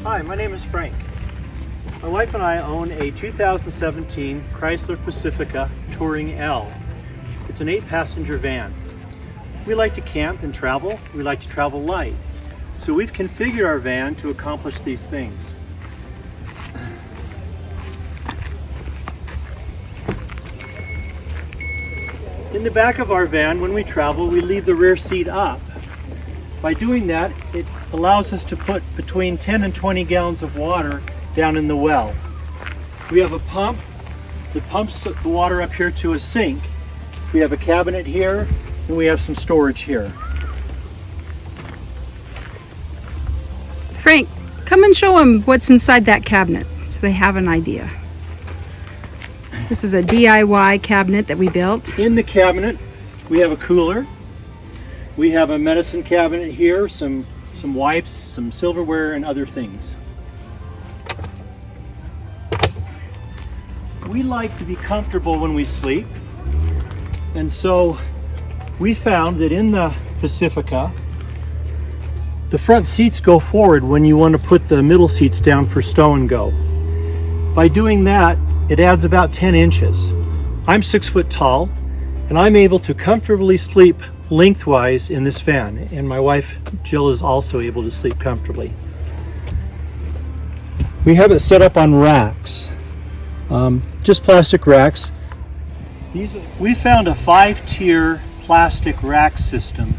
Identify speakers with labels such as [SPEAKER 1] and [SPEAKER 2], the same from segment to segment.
[SPEAKER 1] Hi, my name is Frank. My wife and I own a 2017 Chrysler Pacifica Touring L. It's an 8-passenger van. We like to camp and travel. We like to travel light. So we've configured our van to accomplish these things. In the back of our van, when we travel, we leave the rear seat up. By doing that, it allows us to put between 10 and 20 gallons of water down in the well. We have a pump that pumps the water up here to a sink. We have a cabinet here, and we have some storage here.
[SPEAKER 2] Frank, come and show them what's inside that cabinet so they have an idea. This is a DIY cabinet that we built.
[SPEAKER 1] In the cabinet, we have a cooler. We have a medicine cabinet here, some wipes, some silverware, and other things. We like to be comfortable when we sleep, and so we found that in the Pacifica, the front seats go forward when you want to put the middle seats down for stow and go. By doing that, it adds about 10 inches. I'm 6 foot tall, and I'm able to comfortably sleep lengthwise in this van, and my wife Jill is also able to sleep comfortably. We have it set up on racks, just plastic racks. We found a 5-tier plastic rack system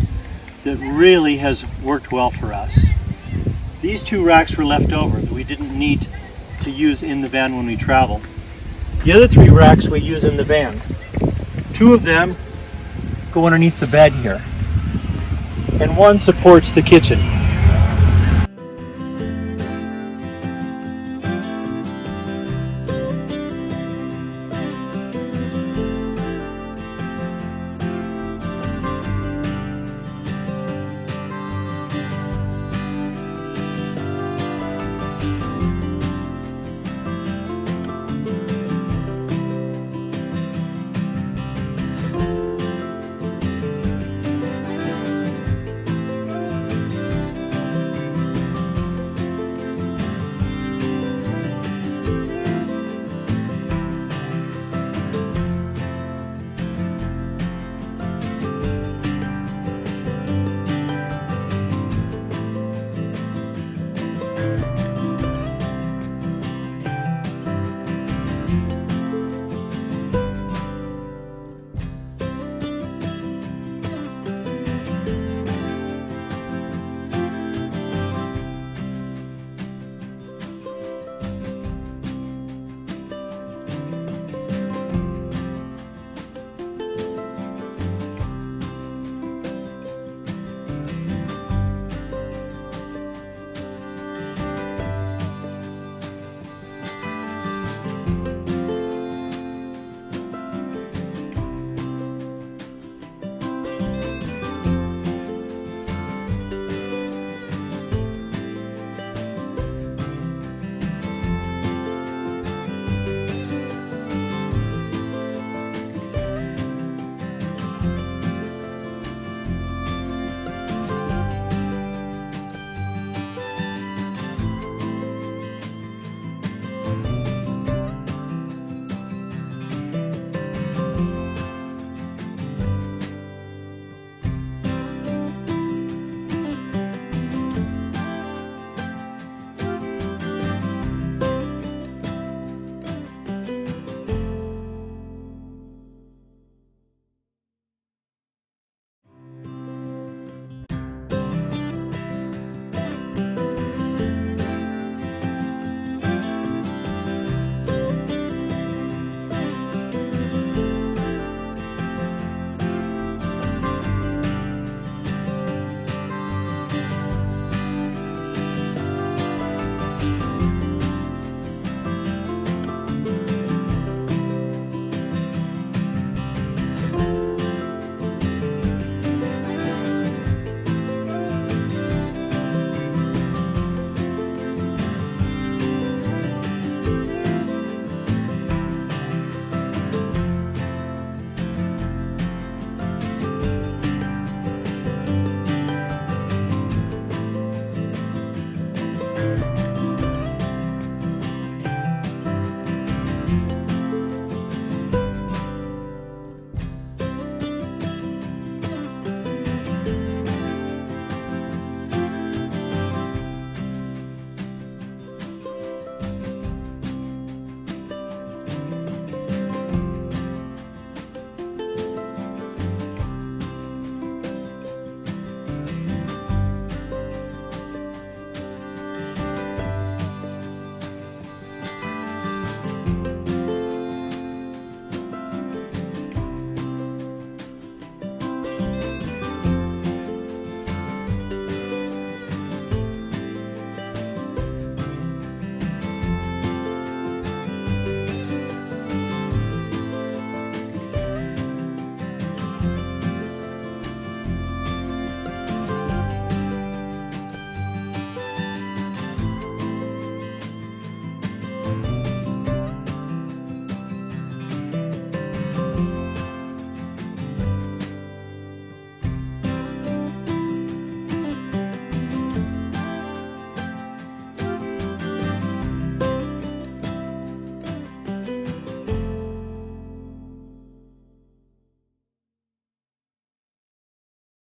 [SPEAKER 1] that really has worked well for us. These 2 racks were left over that we didn't need to use in the van when we travel. The other 3 racks we use in the van. 2 of them go underneath the bed here, and 1 supports the kitchen.